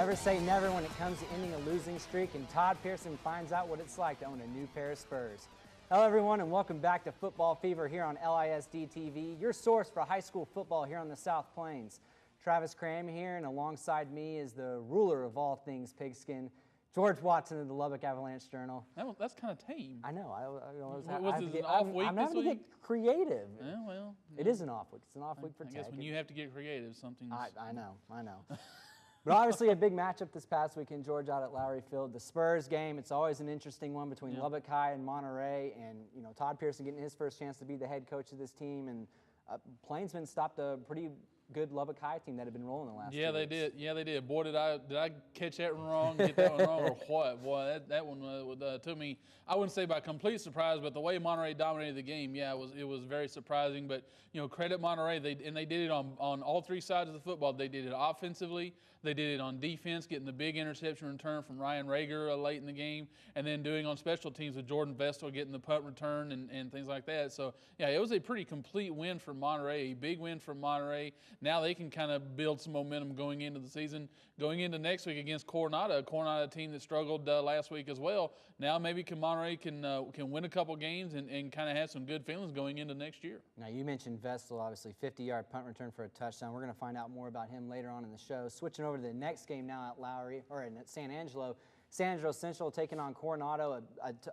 Never say never when it comes to ending a losing streak, and Todd Pearson finds out what it's like to own a new pair of Spurs. Hello everyone and welcome back to Football Fever here on LISD TV, your source for high school football here on the South Plains. Travis Cram here, and alongside me is the ruler of all things pigskin, George Watson of the Lubbock Avalanche-Journal. That's kind of tame. I know. I'm having to get creative. Yeah, well. It is an off week. It's an off week for Tech. I guess when you have to get creative, something's... I know. But obviously a big matchup this past weekend, George, out at Lowry Field. The Spurs game, it's always an interesting one between Lubbock High and Monterey. And, you know, Todd Pearson getting his first chance to be the head coach of this team. And Plainsmen stopped a pretty good Lubbock High team that had been rolling the last 2 weeks. They did. Yeah, they did. Boy, did I catch that one wrong, get that one wrong, or what? Boy, that one took me, I wouldn't say by complete surprise, but the way Monterey dominated the game, it was very surprising. But, you know, credit Monterey, they did it on all three sides of the football. They did it offensively, they did it on defense, getting the big interception return from Ryan Rager late in the game, and then doing on special teams with Jordan Vestal getting the punt return and things like that. So, yeah, it was a pretty complete win for Monterey, a big win for Monterey. Now they can kind of build some momentum going into the season, going into next week against Coronado, a team that struggled last week as well. Now maybe Monterey can win a couple games and kind of have some good feelings going into next year. Now you mentioned Vestal, obviously 50-yard punt return for a touchdown. We're going to find out more about him later on in the show. Switching over to the next game now at Lowry, or at San Angelo. San Angelo Central taking on Coronado,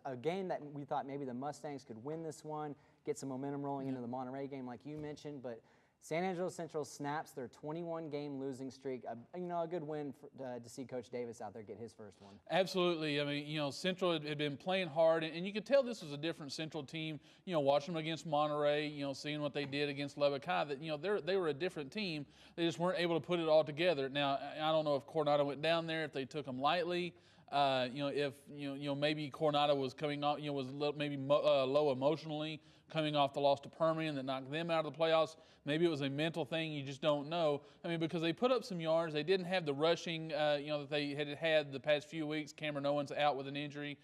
a game that we thought maybe the Mustangs could win this one, get some momentum rolling into the Monterey game like you mentioned, but San Angelo Central snaps their 21-game losing streak. A good win to see Coach Davis out there get his first one. Absolutely. I mean, you know, Central had been playing hard, and you could tell this was a different Central team. You know, watching them against Monterey, you know, seeing what they did against Lubbock High, that, you know, they were a different team. They just weren't able to put it all together. Now, I don't know if Coronado went down there, if they took them lightly. If maybe Coronado was coming off, was maybe low emotionally, coming off the loss to Permian that knocked them out of the playoffs. Maybe it was a mental thing. You just don't know. I mean, because they put up some yards, they didn't have the rushing, that they had the past few weeks. Cameron Owens out with an injury,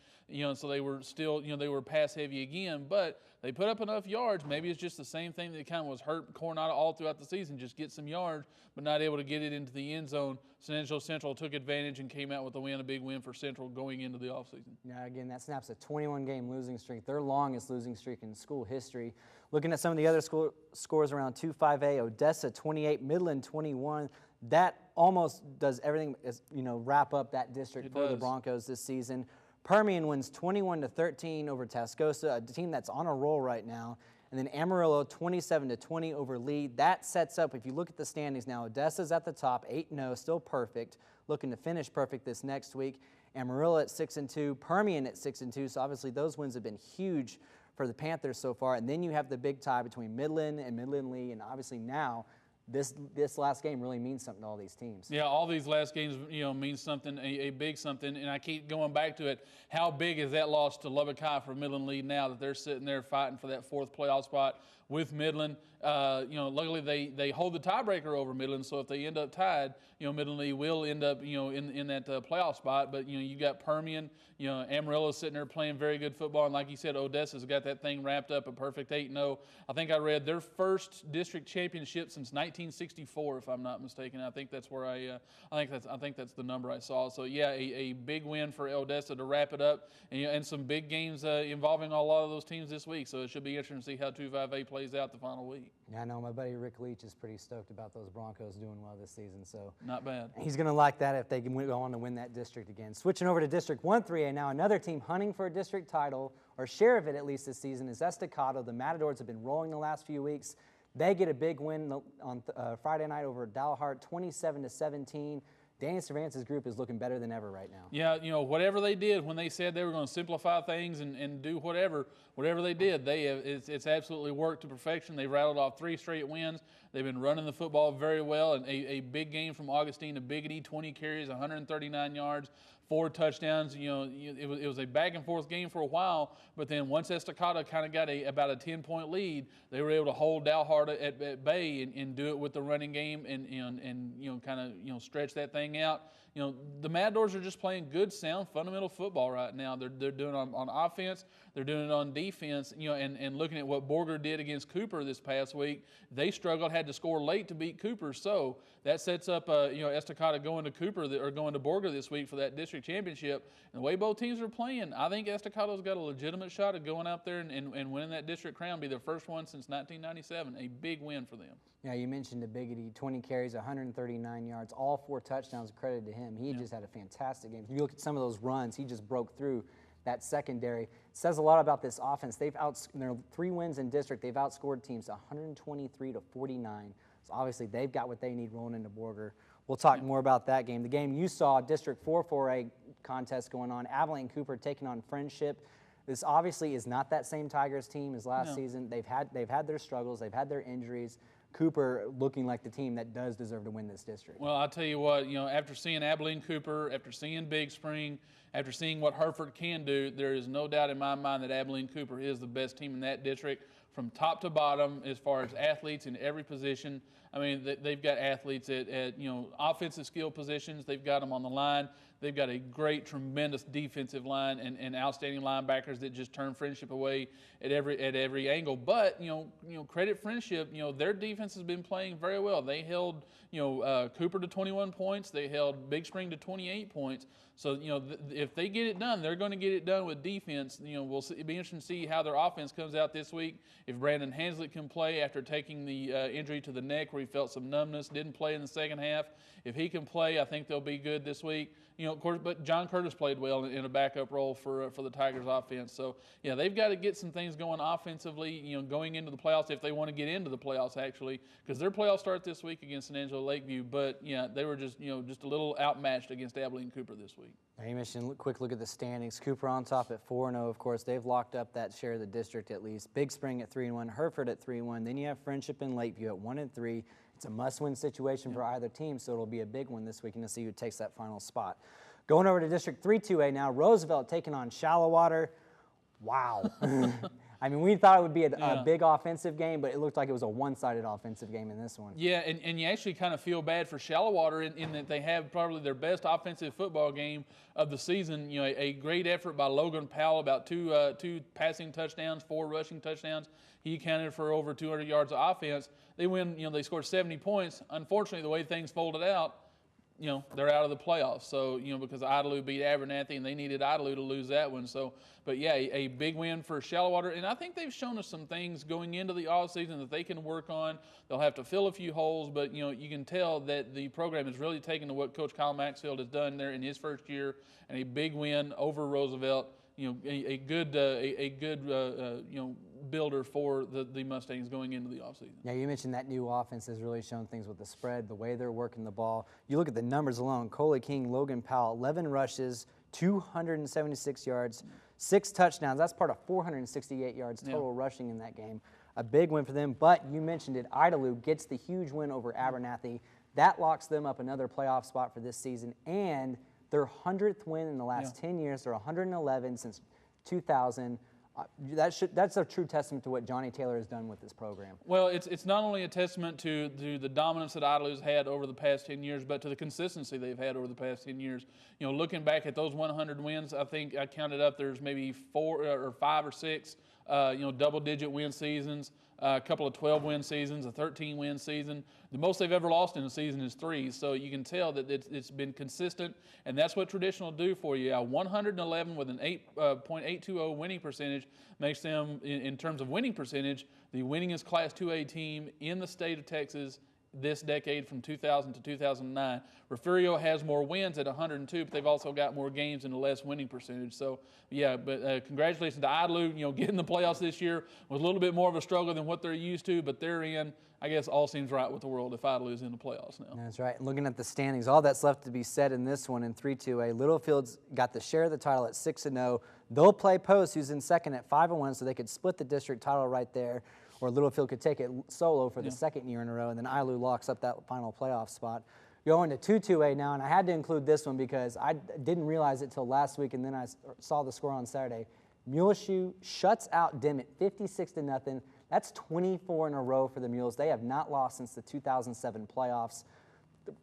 so they were still, they were pass heavy again. But they put up enough yards. Maybe it's just the same thing that kind of was hurt Coronado all throughout the season. Just get some yards, but not able to get it into the end zone. San Angelo Central took advantage and came out with a big win for Central going into the offseason. Now, again, that snaps a 21-game losing streak, their longest losing streak in school history. Looking at some of the other scores around 2-5A, Odessa 28, Midland 21. That almost does everything, wrap up that district for the Broncos this season. Permian wins 21-13 over Tascosa, a team that's on a roll right now. And then Amarillo 27-20 over Lee. That sets up, if you look at the standings now, Odessa's at the top, 8-0, still perfect, looking to finish perfect this next week. Amarillo at 6-2, Permian at 6-2. So obviously those wins have been huge for the Panthers so far. And then you have the big tie between Midland and Midland Lee, and obviously now this last game really means something to all these teams. Yeah, all these last games, means something, a big something. And I keep going back to it. How big is that loss to Lubbock High for Midland Lee now that they're sitting there fighting for that fourth playoff spot with Midland? Luckily they hold the tiebreaker over Midland. So if they end up tied, Midland Lee will end up, in that playoff spot. But you got Permian, Amarillo sitting there playing very good football, and like you said, Odessa's got that thing wrapped up, a perfect 8-0. I think I read their first district championship since 1964, if I'm not mistaken. I think that's where I think that's the number I saw. So yeah, a big win for Odessa to wrap it up, and some big games involving a lot of those teams this week. So it should be interesting to see how 2-5A plays out the final week. Yeah, I know my buddy Rick Leach is pretty stoked about those Broncos doing well this season. So not bad. He's going to like that if they can go on to win that district again. Switching over to District 1-3A now, another team hunting for a district title, or share of it at least this season, is Estacado. The Matadors have been rolling the last few weeks. They get a big win on Friday night over Dalhart, 27-17. Danny Cervantes' group is looking better than ever right now. Yeah, whatever they did when they said they were going to simplify things and do whatever they did, it's absolutely worked to perfection. They've rattled off 3 straight wins. They've been running the football very well, and a big game from Augustine to Biggity, 20 carries, 139 yards, 4 touchdowns. It was a back and forth game for a while, but then once Estacado kind of got about a 10-point lead, they were able to hold Dalhart at bay and do it with the running game and kind of stretch that thing out. the Mad Doors are just playing good, sound, fundamental football right now. They're doing it on offense. They're doing it on defense. And looking at what Borger did against Cooper this past week, they struggled, had to score late to beat Cooper. So that sets up, Estacado going to Cooper or going to Borger this week for that district championship. And the way both teams are playing, I think Estacado's got a legitimate shot of going out there and winning that district crown, be their first one since 1997. A big win for them. Yeah, you mentioned the Biggity, 20 carries, 139 yards, all 4 touchdowns, credit to him. He just had a fantastic game. If you look at some of those runs, he just broke through that secondary. It says a lot about this offense. They're 3 wins in district. They've outscored teams 123 to 49. So obviously they've got what they need rolling into Borger. We'll talk more about that game. The game you saw, District 4 4A contest going on, Abilene Cooper taking on Friendship. This obviously is not that same Tigers team as last season. They've had their struggles. They've had their injuries. Cooper looking like the team that does deserve to win this district. Well, I'll tell you what, after seeing Abilene Cooper, after seeing Big Spring, after seeing what Hereford can do, there is no doubt in my mind that Abilene Cooper is the best team in that district from top to bottom as far as athletes in every position. I mean, they've got athletes at offensive skill positions. They've got them on the line. They've got a great, tremendous defensive line and outstanding linebackers that just turn Friendship away at every angle. But credit Friendship. Their defense has been playing very well. They held Cooper to 21 points. They held Big Spring to 28 points. So if they get it done, they're going to get it done with defense. We'll see, it'll be interesting to see how their offense comes out this week. If Brandon Hanslick can play after taking the injury to the neck where he felt some numbness, didn't play in the second half. If he can play, I think they'll be good this week. Of course, but John Curtis played well in a backup role for the Tigers offense. So, they've got to get some things going offensively, going into the playoffs if they want to get into the playoffs, actually, because their playoffs start this week against Angelo Lakeview. But, they were just a little outmatched against Abilene Cooper this week. Now you mentioned a quick look at the standings. Cooper on top at 4-0, of course. They've locked up that share of the district at least. Big Spring at 3-1, Hereford at 3-1. Then you have Friendship and Lakeview at 1-3. It's a must-win situation for either team, so it'll be a big one this weekend to see who takes that final spot. Going over to District 3-2A now, Roosevelt taking on Shallowwater. Wow. I mean, we thought it would be a big offensive game, but it looked like it was a one-sided offensive game in this one. Yeah, and you actually kind of feel bad for Shallowwater in that they have probably their best offensive football game of the season. A great effort by Logan Powell, about two passing touchdowns, 4 rushing touchdowns. He accounted for over 200 yards of offense. They win, they scored 70 points. Unfortunately, the way things folded out, they're out of the playoffs. So, because Idalou beat Abernathy and they needed Idalou to lose that one. So, but yeah, a big win for Shallowwater. And I think they've shown us some things going into the offseason that they can work on. They'll have to fill a few holes, but, you can tell that the program is really taken to what Coach Kyle Maxfield has done there in his first year, and a big win over Roosevelt. A good builder for the Mustangs going into the offseason. Yeah, you mentioned that new offense has really shown things with the spread, the way they're working the ball. You look at the numbers alone, Coley King, Logan Powell, 11 rushes, 276 yards, 6 touchdowns. That's part of 468 yards total rushing in that game. A big win for them, but you mentioned it, Idalou gets the huge win over Abernathy. That locks them up another playoff spot for this season, and their 100th win in the last 10 years. They're 111 since 2000. That's a true testament to what Johnny Taylor has done with this program. Well, it's not only a testament to the dominance that Idalou's had over the past 10 years, but to the consistency they've had over the past 10 years. Looking back at those 100 wins, I think I counted up there's maybe 4 or 5 or 6 double-digit win seasons, a couple of 12-win seasons, a 13-win season. The most they've ever lost in a season is 3, so you can tell that it's been consistent, and that's what tradition will do for you. 111 with an 8.820 winning percentage makes them, in terms of winning percentage, the winningest Class 2A team in the state of Texas this decade from 2000 to 2009. Refugio has more wins at 102, but they've also got more games and a less winning percentage. So, yeah, but congratulations to Idalou. Getting the playoffs this year was a little bit more of a struggle than what they're used to, but they're in. I guess all seems right with the world if Idalou is in the playoffs now. That's right. And looking at the standings, all that's left to be said in this one in 3-2A. Littlefield's got the share of the title at 6-0. They'll play Post, who's in second at 5-1, so they could split the district title right there. Or Littlefield could take it solo for the second year in a row, and then Idalou locks up that final playoff spot. Going to 2-2A now, and I had to include this one because I didn't realize it till last week, and then I saw the score on Saturday. Muleshoe shuts out Dimmitt 56-0. That's 24 in a row for the Mules. They have not lost since the 2007 playoffs.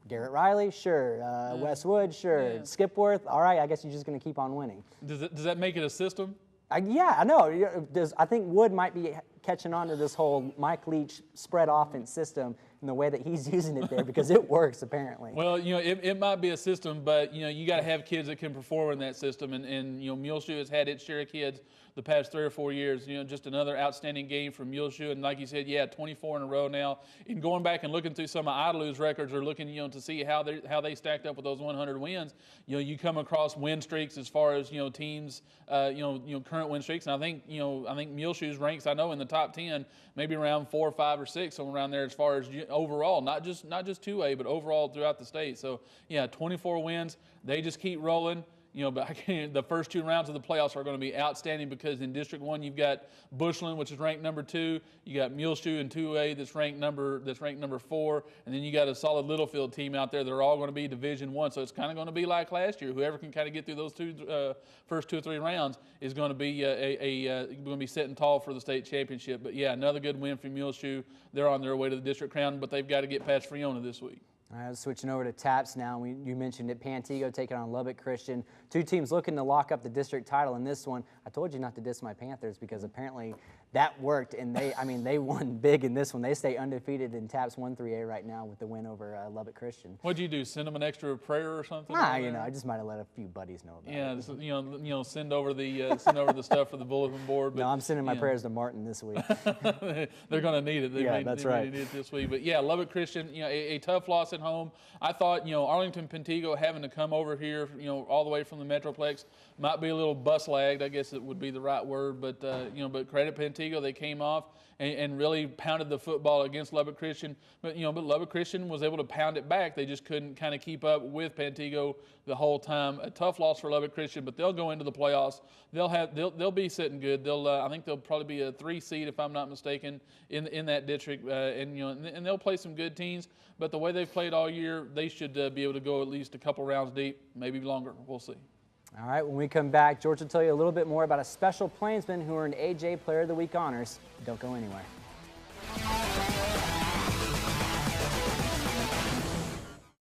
Garrett Riley, sure. Westwood, sure. Yeah. Skipworth, all right, I guess you're just going to keep on winning. Does that make it a system? Yeah, I know. I think Wood might be catching on to this whole Mike Leach spread offense system in the way that he's using it there because it works apparently. Well, it might be a system, but you got to have kids that can perform in that system, and Muleshoe has had its share of kids the past 3 or 4 years. Just another outstanding game from Muleshoe, and like you said, 24 in a row now. And going back and looking through some of Idalew's records, or looking to see how they stacked up with those 100 wins. You come across win streaks as far as teams, current win streaks, and I think Muleshoe's ranks, I know, in the top 10, maybe around 4 or 5 or 6, somewhere around there as far as overall, not just 2A, but overall throughout the state. So yeah, 24 wins. They just keep rolling. But the first 2 rounds of the playoffs are going to be outstanding because in District 1 you've got Bushland, which is ranked number 2. You got Muleshoe in 2A that's ranked number 4, and then you got a solid Littlefield team out there that are all going to be Division 1. So it's kind of going to be like last year. Whoever can kind of get through those first 2 or 3 rounds is going to be going to be sitting tall for the state championship. But yeah, another good win for Muleshoe. They're on their way to the district crown, but they've got to get past Friona this week. All right, switching over to TAPS now. You mentioned it, Pantego taking on Lubbock Christian. 2 teams looking to lock up the district title in this one. I told you not to diss my Panthers because apparently that worked, and they won big in this one. They stay undefeated in TAPS 1-3A right now with the win over Lubbock Christian. What'd you do? Send them an extra prayer or something? I just might have let a few buddies know about it. Yeah, send over the stuff for the bulletin board. But, no, I'm sending my prayers to Martin this week. They're going to need it. They need it this week. But yeah, Lubbock Christian, a tough loss at home. I thought, Arlington Pantego having to come over here, all the way from the Metroplex might be a little bus lagged. I guess it would be the right word. But but credit Pantego, they came off and really pounded the football against Lubbock Christian. But Lubbock Christian was able to pound it back. They just couldn't kind of keep up with Pantego the whole time. A tough loss for Lubbock Christian, but they'll go into the playoffs. They'll be sitting good. I think they'll probably be a 3 seed if I'm not mistaken in that district, and they'll play some good teams. But the way they've played all year, they should be able to go at least a couple rounds deep, maybe longer. We'll see. All right, when we come back, George will tell you a little bit more about a special Plainsman who earned AJ Player of the Week honors. Don't go anywhere.